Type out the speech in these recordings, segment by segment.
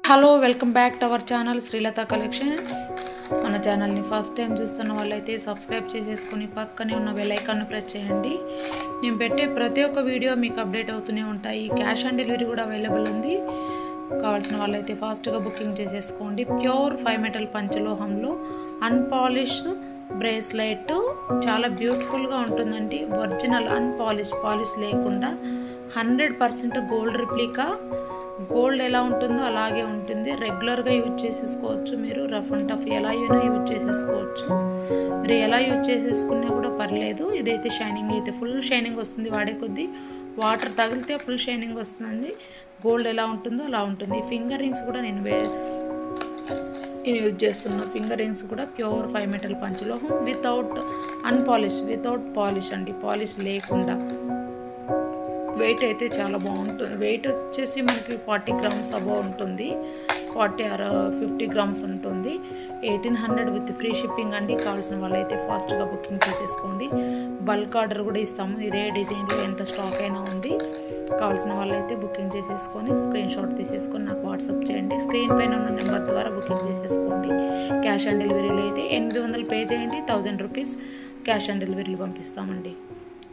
Hello welcome back to our channel Srilatha collections. మన ఛానల్ని first time చూస్తున్న వాళ్ళైతే సబ్స్క్రైబ్ చేసేసుకొని పక్కనే ఉన్న బెల్ ఐకాన్ను ప్రెస్ చేయండి. నేను పెట్టే ప్రతి ఒక్క వీడియో మీకు అప్డేట్ అవుతూనే ఉంటాయి. క్యాష్ ఆన్ డెలివరీ కూడా అవైలబుల్ ఉంది. కావాల్సిన వాళ్ళైతే ఫాస్ట్గా బుకింగ్ చేసేసుకోండి. ప్యూర్ 5 మెటల్ పంచలోహంలో అన్పాలిష్డ్ బ్రేస్లెట్ చాలా బ్యూటిఫుల్గా ఉంటుందండి. ఒరిజినల్ పాలిష్ లేకుండా 100% గోల్డ్ రిప్లికా. గోల్డ్ ఎలా ఉంటుందో అలాగే ఉంటుంది. రెగ్యులర్గా యూజ్ చేసేసుకోవచ్చు. మీరు రఫ్ అండ్ టఫ్ ఎలా అయినా యూజ్ చేసేసుకోవచ్చు. మీరు ఎలా యూజ్ చేసేసుకున్నా కూడా పర్లేదు. ఇదైతే షైనింగ్ అయితే ఫుల్ షైనింగ్ వస్తుంది. వాడే కొద్దీ వాటర్ తగిలితే ఫుల్ షైనింగ్ వస్తుంది. గోల్డ్ ఎలా ఉంటుందో అలా ఉంటుంది. ఫింగర్ రింగ్స్ కూడా నేను యూజ్ చేస్తున్నా. ఫింగర్ రింగ్స్ కూడా ప్యూర్ 5 మెటల్ పంచలోహం వితౌట్ పాలిష్ అండి. పాలిష్ లేకుండా. వెయిట్ అయితే చాలా బాగుంటుంది. వెయిట్ వచ్చేసి మనకి 40 గ్రామ్స్ అబౌవ్ ఉంటుంది. 40 or 50 గ్రామ్స్ ఉంటుంది. 1800 విత్ ఫ్రీ షిప్పింగ్ అండి. కావాల్సిన వాళ్ళైతే ఫాస్ట్గా బుకింగ్ చేసేసుకోండి. బల్క్ ఆర్డర్ కూడా ఇస్తాము. ఇదే డిజైన్లో ఎంత స్టాక్ అయినా ఉంది. కావాల్సిన వాళ్ళైతే బుకింగ్ చేసేసుకొని స్క్రీన్ షాట్ తీసేసుకొని నాకు వాట్సాప్ చేయండి. స్క్రీన్ పైన ఉన్న నెంబర్ ద్వారా బుకింగ్ చేసేసుకోండి. క్యాష్ ఆన్ డెలివరీలో అయితే 800 పే చేయండి. 1000 రూపీస్ క్యాష్ ఆన్ డెలివరీలు పంపిస్తామండి.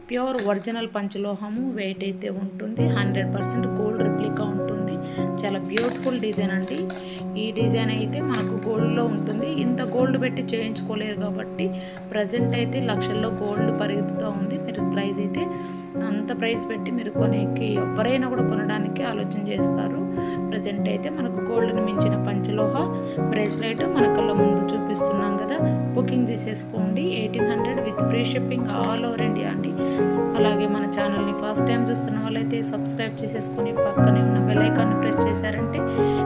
Pure original పంచలోహము. వెయిట్ అయితే ఉంటుంది. 100% గోల్డ్ రిప్లికా ఉంటుంది. చాలా బ్యూటిఫుల్ డిజైన్ అండి. ఈ డిజైన్ అయితే మనకు గోల్డ్లో ఉంటుంది. ఇంత గోల్డ్ పెట్టి చేయించుకోలేరు కాబట్టి ప్రజెంట్ అయితే లక్షల్లో గోల్డ్ పెరుగుతూ ఉంది. మీరు ప్రైస్ అయితే అంత ప్రైస్ పెట్టి మీరు ఎవరైనా కూడా కొనడానికి ఆలోచన చేస్తారు. ప్రజెంట్ అయితే మనకు గోల్డ్ని మించిన పంచలోహ బ్రేస్లెట్ మన కళ్ళ ముందు చూపిస్తున్నాం కదా. బుకింగ్ చేసేసుకోండి. 1800 with free shipping all over India అండి. అలాగే మన ఛానల్ని ఫస్ట్ టైం చూస్తున్న వాళ్ళైతే సబ్స్క్రైబ్ చేసేసుకొని పక్కనే ఉన్న బెల్ ఐకాన్ని ప్రెస్ చేశారంటే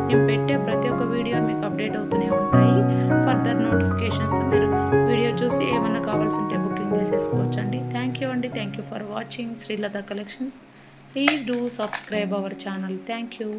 నేను పెట్టే ప్రతి ఒక్క వీడియో మీకు అప్డేట్ అవుతూనే ఉంటాయి. ఫర్దర్ నోటిఫికేషన్స్ మీరు వీడియో చూసి ఏమన్నా కావాల్సింటే బుకింగ్ చేసేసుకోవచ్చు అండి. థ్యాంక్ యూ అండి. Thank you for watching Srilatha collections. Please do subscribe our channel. Thank you.